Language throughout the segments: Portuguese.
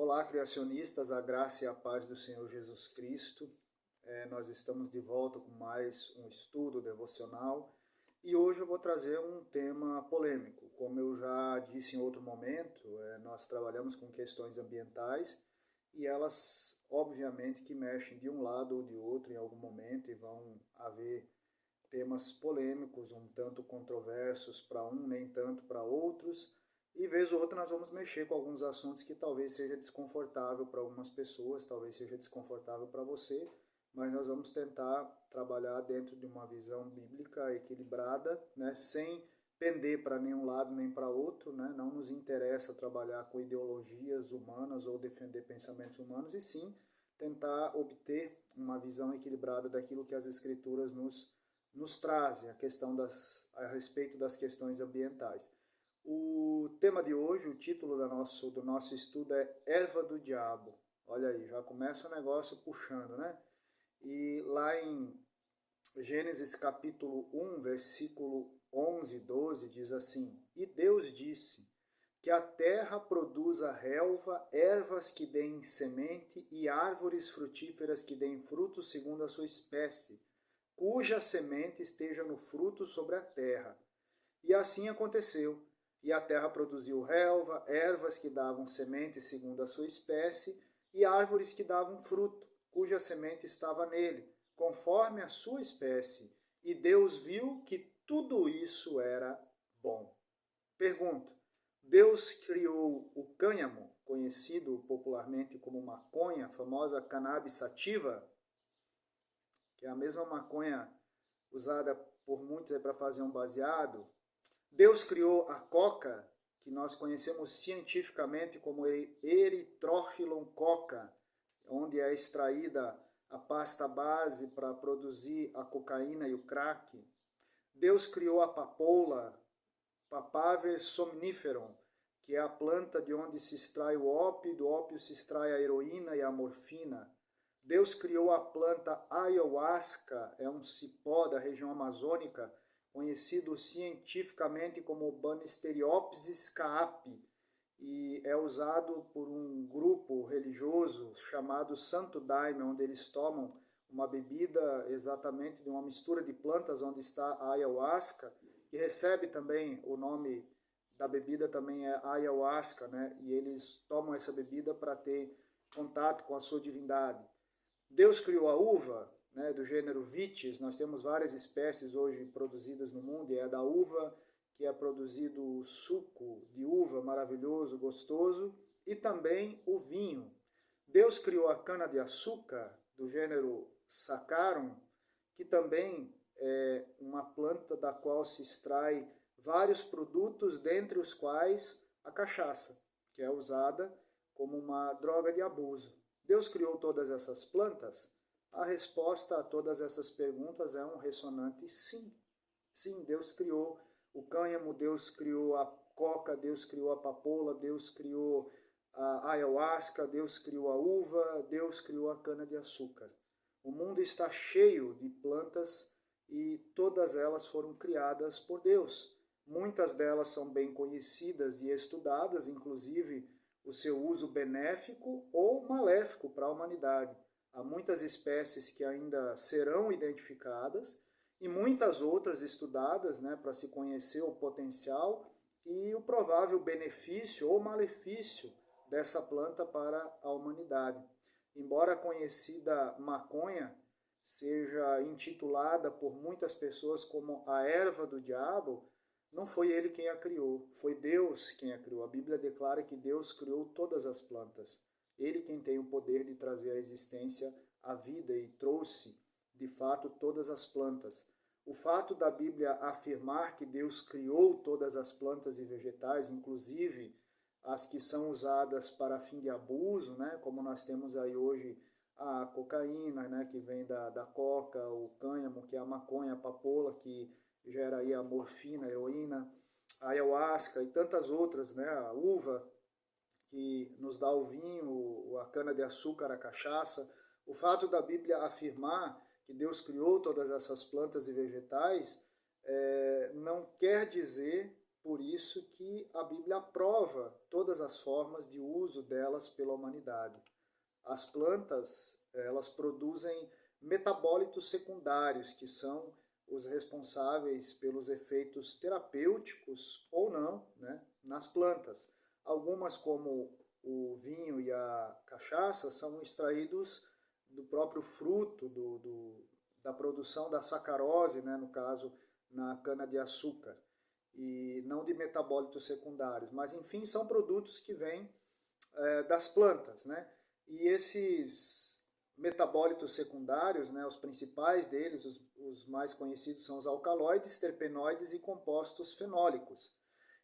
Olá, criacionistas, a graça e a paz do Senhor Jesus Cristo. Nós estamos de volta com mais um estudo devocional e hoje eu vou trazer um tema polêmico. Como eu já disse em outro momento, nós trabalhamos com questões ambientais e elas, obviamente, que mexem de um lado ou de outro em algum momento e vão haver temas polêmicos, um tanto controversos para um, nem tanto para outros. E vez ou outra nós vamos mexer com alguns assuntos que talvez seja desconfortável para algumas pessoas, talvez seja desconfortável para você, mas nós vamos tentar trabalhar dentro de uma visão bíblica equilibrada, né, sem pender para nenhum lado nem para outro, né? Não nos interessa trabalhar com ideologias humanas ou defender pensamentos humanos, e sim tentar obter uma visão equilibrada daquilo que as Escrituras nos trazem, a respeito das questões ambientais. O tema de hoje, o título do nosso estudo é Erva do Diabo. Olha aí, já começa o negócio puxando, né? E lá em Gênesis capítulo 1, versículo 11 e 12, diz assim: E Deus disse que a terra produza relva, ervas que deem semente e árvores frutíferas que deem frutos segundo a sua espécie, cuja semente esteja no fruto sobre a terra. E assim aconteceu. E a terra produziu relva, ervas que davam semente segundo a sua espécie, e árvores que davam fruto, cuja semente estava nele, conforme a sua espécie. E Deus viu que tudo isso era bom. Pergunto: Deus criou o cânhamo, conhecido popularmente como maconha, a famosa cannabis sativa, que é a mesma maconha usada por muitos para fazer um baseado. Deus criou a coca, que nós conhecemos cientificamente como Erythrochilon coca, onde é extraída a pasta base para produzir a cocaína e o crack. Deus criou a papoula, Papaver somniferum, que é a planta de onde se extrai o ópio, do ópio se extrai a heroína e a morfina. Deus criou a planta ayahuasca, é um cipó da região amazônica, conhecido cientificamente como Banisteriopsis caapi, e é usado por um grupo religioso chamado Santo Daime, onde eles tomam uma bebida exatamente de uma mistura de plantas, onde está a ayahuasca, que recebe também o nome da bebida também é ayahuasca, né? E eles tomam essa bebida para ter contato com a sua divindade. Deus criou a uva, né, do gênero Vitis. Nós temos várias espécies hoje produzidas no mundo, e é da uva que é produzido o suco de uva maravilhoso, gostoso, e também o vinho. Deus criou a cana-de-açúcar, do gênero Saccharum, que também é uma planta da qual se extrai vários produtos, dentre os quais a cachaça, que é usada como uma droga de abuso. Deus criou todas essas plantas? A resposta a todas essas perguntas é um ressonante sim. Sim, Deus criou o cânhamo, Deus criou a coca, Deus criou a papoula, Deus criou a ayahuasca, Deus criou a uva, Deus criou a cana-de-açúcar. O mundo está cheio de plantas e todas elas foram criadas por Deus. Muitas delas são bem conhecidas e estudadas, inclusive o seu uso benéfico ou maléfico para a humanidade. Há muitas espécies que ainda serão identificadas e muitas outras estudadas, né, para se conhecer o potencial e o provável benefício ou malefício dessa planta para a humanidade. Embora a conhecida maconha seja intitulada por muitas pessoas como a erva do diabo, não foi ele quem a criou, foi Deus quem a criou. A Bíblia declara que Deus criou todas as plantas. Ele quem tem o poder de trazer à existência a vida e trouxe, de fato, todas as plantas. O fato da Bíblia afirmar que Deus criou todas as plantas e vegetais, inclusive as que são usadas para fim de abuso, né, como nós temos aí hoje a cocaína, né, que vem da coca, o cânhamo, que é a maconha, a papoula, que gera aí a morfina, a heroína, a ayahuasca e tantas outras, né, a uva, que nos dá o vinho, a cana-de-açúcar, a cachaça. O fato da Bíblia afirmar que Deus criou todas essas plantas e vegetais não quer dizer, por isso que a Bíblia aprova todas as formas de uso delas pela humanidade. As plantas, elas produzem metabólitos secundários, que são os responsáveis pelos efeitos terapêuticos ou não, né, nas plantas. Algumas, como o vinho e a cachaça, são extraídos do próprio fruto da produção da sacarose, né, no caso, na cana-de-açúcar, e não de metabólitos secundários. Mas, enfim, são produtos que vêm das plantas, né? E esses metabólitos secundários, né, os principais deles, os mais conhecidos, são os alcaloides, terpenoides e compostos fenólicos.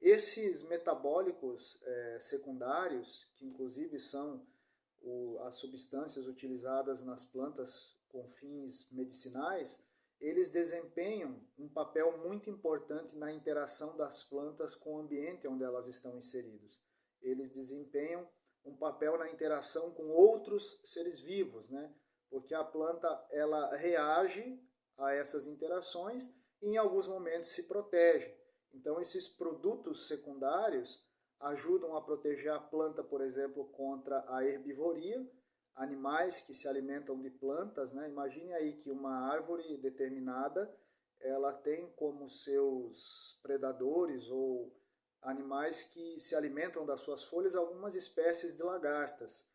Esses metabólicos secundários, que inclusive são as substâncias utilizadas nas plantas com fins medicinais, eles desempenham um papel muito importante na interação das plantas com o ambiente onde elas estão inseridas. Eles desempenham um papel na interação com outros seres vivos, né? Porque a planta ela reage a essas interações e em alguns momentos se protege. Então esses produtos secundários ajudam a proteger a planta, por exemplo, contra a herbivoria, animais que se alimentam de plantas, né? Imagine aí que uma árvore determinada, ela tem como seus predadores ou animais que se alimentam das suas folhas algumas espécies de lagartas.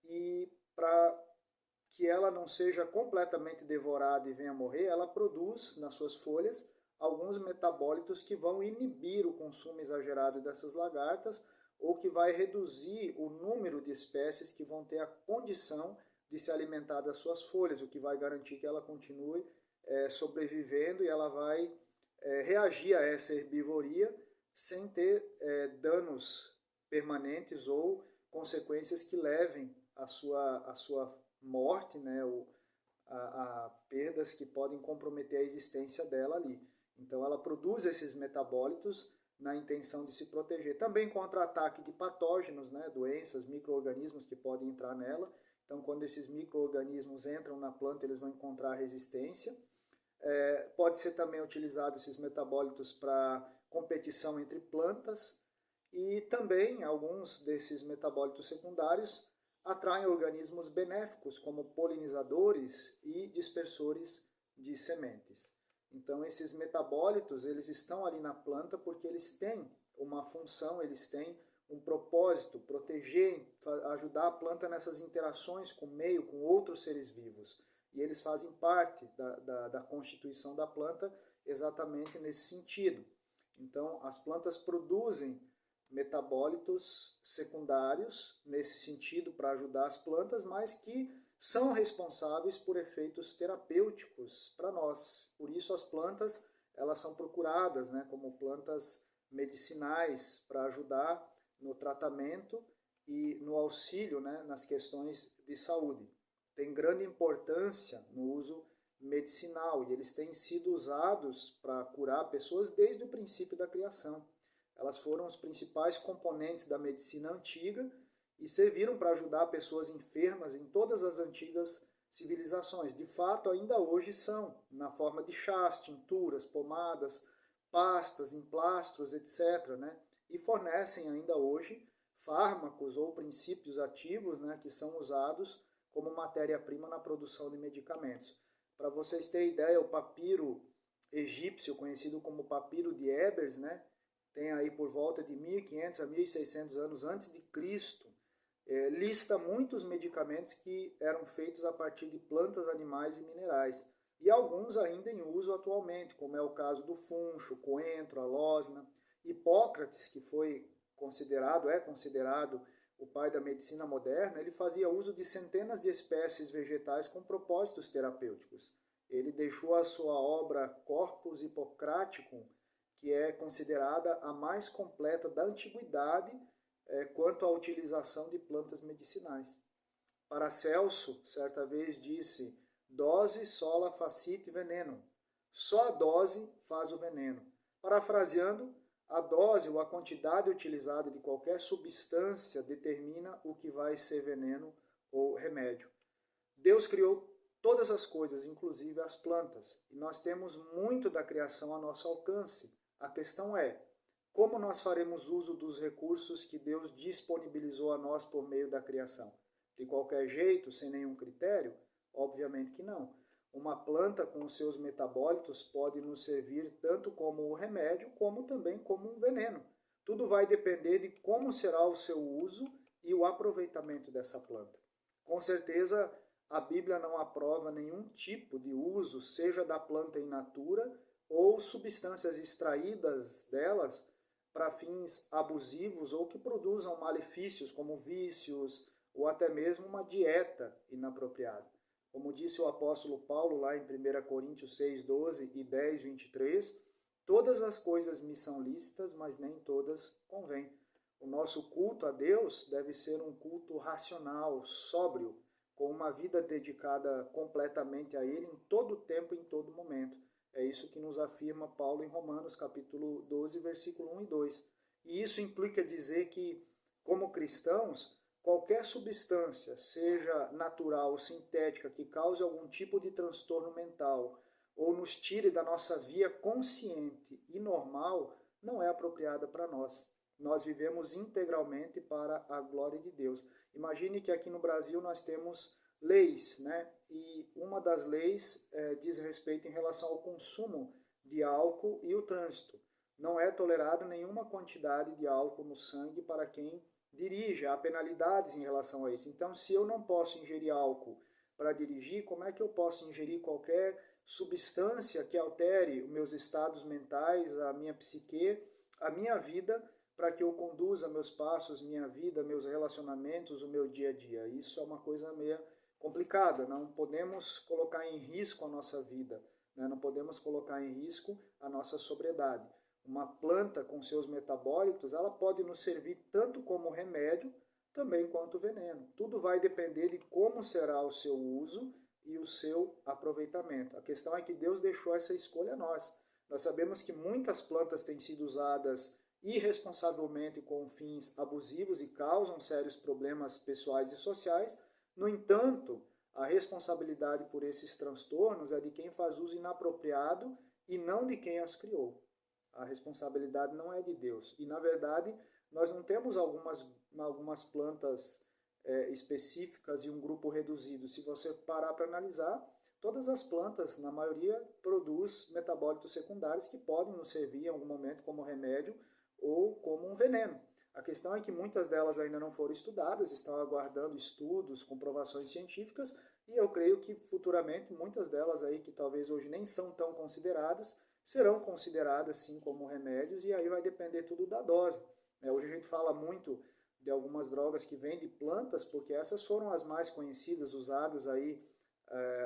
E para que ela não seja completamente devorada e venha a morrer, ela produz nas suas folhas alguns metabólitos que vão inibir o consumo exagerado dessas lagartas ou que vai reduzir o número de espécies que vão ter a condição de se alimentar das suas folhas, o que vai garantir que ela continue sobrevivendo e ela vai reagir a essa herbivoria sem ter danos permanentes ou consequências que levem à sua morte, né, ou a perdas que podem comprometer a existência dela ali. Então ela produz esses metabólitos na intenção de se proteger. Também contra ataque de patógenos, né, doenças, micro-organismos que podem entrar nela. Então quando esses micro-organismos entram na planta, eles vão encontrar resistência. Pode ser também utilizado esses metabólitos para competição entre plantas e também alguns desses metabólitos secundários atraem organismos benéficos como polinizadores e dispersores de sementes. Então esses metabólitos eles estão ali na planta porque eles têm uma função, eles têm um propósito, proteger, ajudar a planta nessas interações com o meio, com outros seres vivos. E eles fazem parte da constituição da planta exatamente nesse sentido. Então as plantas produzem metabólitos secundários nesse sentido para ajudar as plantas, mas que são responsáveis por efeitos terapêuticos para nós. Por isso as plantas elas são procuradas, né, como plantas medicinais para ajudar no tratamento e no auxílio, né, nas questões de saúde. Tem grande importância no uso medicinal e eles têm sido usados para curar pessoas desde o princípio da criação. Elas foram os principais componentes da medicina antiga e serviram para ajudar pessoas enfermas em todas as antigas civilizações. De fato, ainda hoje são, na forma de chás, tinturas, pomadas, pastas, emplastros, etc., né? E fornecem ainda hoje fármacos ou princípios ativos, né, que são usados como matéria-prima na produção de medicamentos. Para vocês terem ideia, o papiro egípcio, conhecido como papiro de Ebers, né, tem aí por volta de 1500 a 1600 anos antes de Cristo, lista muitos medicamentos que eram feitos a partir de plantas, animais e minerais. E alguns ainda em uso atualmente, como é o caso do funcho, coentro, alósna. Hipócrates, que é considerado o pai da medicina moderna, ele fazia uso de centenas de espécies vegetais com propósitos terapêuticos. Ele deixou a sua obra Corpus Hippocraticum, que é considerada a mais completa da antiguidade quanto à utilização de plantas medicinais. Paracelso, certa vez, disse: dose sola facit venenum. Só a dose faz o veneno. Parafraseando, a dose ou a quantidade utilizada de qualquer substância determina o que vai ser veneno ou remédio. Deus criou todas as coisas, inclusive as plantas, e nós temos muito da criação a nosso alcance. A questão é, como nós faremos uso dos recursos que Deus disponibilizou a nós por meio da criação? De qualquer jeito, sem nenhum critério? Obviamente que não. Uma planta com os seus metabólitos pode nos servir tanto como remédio, como também como um veneno. Tudo vai depender de como será o seu uso e o aproveitamento dessa planta. Com certeza, a Bíblia não aprova nenhum tipo de uso, seja da planta in natura ou substâncias extraídas delas para fins abusivos ou que produzam malefícios como vícios ou até mesmo uma dieta inapropriada. Como disse o apóstolo Paulo lá em 1 Coríntios 6, 12 e 10, 23, todas as coisas me são lícitas, mas nem todas convêm. O nosso culto a Deus deve ser um culto racional, sóbrio, com uma vida dedicada completamente a Ele em todo tempo e em todo momento. É isso que nos afirma Paulo em Romanos, capítulo 12, versículo 1 e 2. E isso implica dizer que, como cristãos, qualquer substância, seja natural ou sintética, que cause algum tipo de transtorno mental ou nos tire da nossa via consciente e normal, não é apropriada para nós. Nós vivemos integralmente para a glória de Deus. Imagine que aqui no Brasil nós temos leis, né? E uma das leis diz respeito em relação ao consumo de álcool e o trânsito. Não é tolerado nenhuma quantidade de álcool no sangue para quem dirige. Há penalidades em relação a isso. Então, se eu não posso ingerir álcool para dirigir, como é que eu posso ingerir qualquer substância que altere os meus estados mentais, a minha psique, a minha vida, para que eu conduza meus passos, minha vida, meus relacionamentos, o meu dia a dia? Isso é uma coisa meio complicada. Não podemos colocar em risco a nossa vida, né? Não podemos colocar em risco a nossa sobriedade. Uma planta com seus metabólitos, ela pode nos servir tanto como remédio, também quanto veneno. Tudo vai depender de como será o seu uso e o seu aproveitamento. A questão é que Deus deixou essa escolha a nós. Nós sabemos que muitas plantas têm sido usadas irresponsavelmente com fins abusivos e causam sérios problemas pessoais e sociais. No entanto, a responsabilidade por esses transtornos é de quem faz uso inapropriado e não de quem as criou. A responsabilidade não é de Deus. E, na verdade, nós não temos algumas plantas específicas e um grupo reduzido. Se você parar para analisar, todas as plantas, na maioria, produzem metabólitos secundários que podem nos servir em algum momento como remédio ou como um veneno. A questão é que muitas delas ainda não foram estudadas, estão aguardando estudos, comprovações científicas, e eu creio que futuramente muitas delas aí que talvez hoje nem são tão consideradas, serão consideradas sim como remédios, e aí vai depender tudo da dose. Hoje a gente fala muito de algumas drogas que vêm de plantas, porque essas foram as mais conhecidas, usadas aí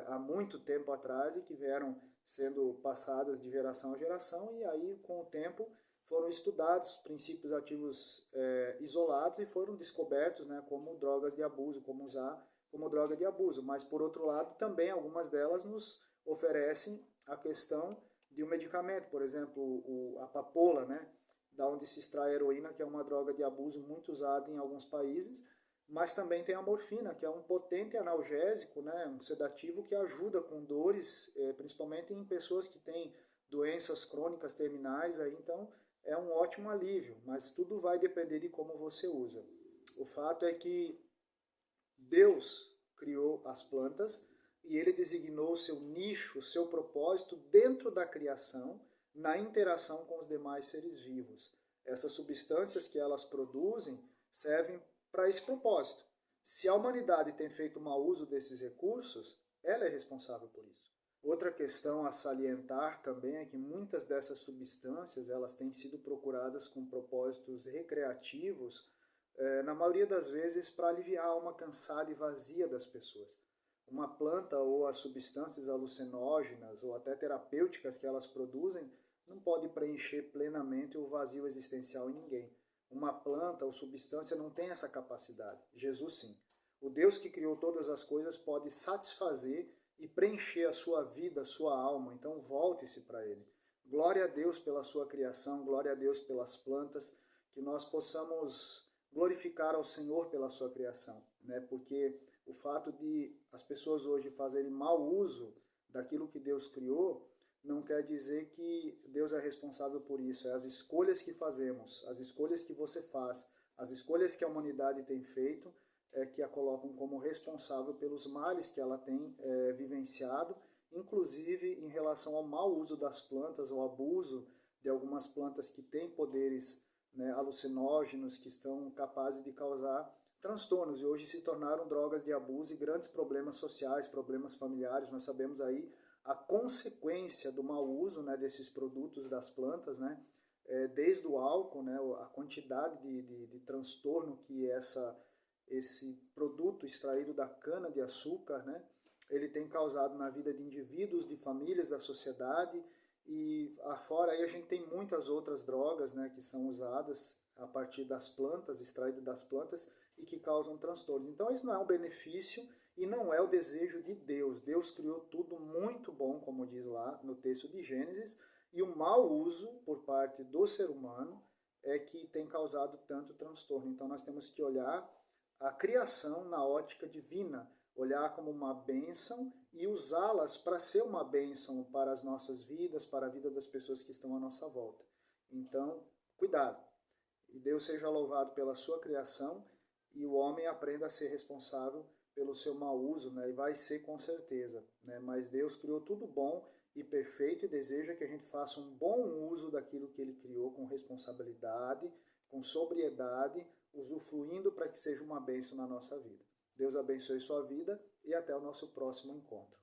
há muito tempo atrás e que vieram sendo passadas de geração a geração, e aí com o tempo foram estudados princípios ativos isolados e foram descobertos, né, como drogas de abuso, como usar como droga de abuso. Mas, por outro lado, também algumas delas nos oferecem a questão de um medicamento, por exemplo, a papoula, né, da onde se extrai a heroína, que é uma droga de abuso muito usada em alguns países, mas também tem a morfina, que é um potente analgésico, né, um sedativo que ajuda com dores, principalmente em pessoas que têm doenças crônicas terminais, aí, então é um ótimo alívio, mas tudo vai depender de como você usa. O fato é que Deus criou as plantas e Ele designou o seu nicho, o seu propósito dentro da criação, na interação com os demais seres vivos. Essas substâncias que elas produzem servem para esse propósito. Se a humanidade tem feito mau uso desses recursos, ela é responsável por isso. Outra questão a salientar também é que muitas dessas substâncias elas têm sido procuradas com propósitos recreativos, na maioria das vezes para aliviar a alma cansada e vazia das pessoas. Uma planta ou as substâncias alucinógenas ou até terapêuticas que elas produzem não pode preencher plenamente o vazio existencial em ninguém. Uma planta ou substância não tem essa capacidade. Jesus sim. O Deus que criou todas as coisas pode satisfazer e preencher a sua vida, a sua alma. Então volte-se para Ele. Glória a Deus pela sua criação, glória a Deus pelas plantas, que nós possamos glorificar ao Senhor pela sua criação, né? Porque o fato de as pessoas hoje fazerem mau uso daquilo que Deus criou não quer dizer que Deus é responsável por isso. É as escolhas que fazemos, as escolhas que você faz, as escolhas que a humanidade tem feito, que a colocam como responsável pelos males que ela tem vivenciado, inclusive em relação ao mau uso das plantas, ao abuso de algumas plantas que têm poderes, né, alucinógenos, que estão capazes de causar transtornos, e hoje se tornaram drogas de abuso e grandes problemas sociais, problemas familiares. Nós sabemos aí a consequência do mau uso, né, desses produtos das plantas, né, desde o álcool, né, a quantidade de transtorno que esse produto extraído da cana-de-açúcar, né, ele tem causado na vida de indivíduos, de famílias, da sociedade. E afora aí a gente tem muitas outras drogas, né, que são usadas a partir das plantas, extraídas das plantas, e que causam transtornos. Então isso não é um benefício e não é o desejo de Deus. Deus criou tudo muito bom, como diz lá no texto de Gênesis, e o mau uso por parte do ser humano é que tem causado tanto transtorno. Então nós temos que olhar a criação na ótica divina, olhar como uma bênção e usá-las para ser uma bênção para as nossas vidas, para a vida das pessoas que estão à nossa volta. Então, cuidado. E Deus seja louvado pela sua criação e o homem aprenda a ser responsável pelo seu mau uso, né? E vai ser com certeza, né? Mas Deus criou tudo bom e perfeito e deseja que a gente faça um bom uso daquilo que Ele criou com responsabilidade, com sobriedade, usufruindo para que seja uma bênção na nossa vida. Deus abençoe sua vida e até o nosso próximo encontro.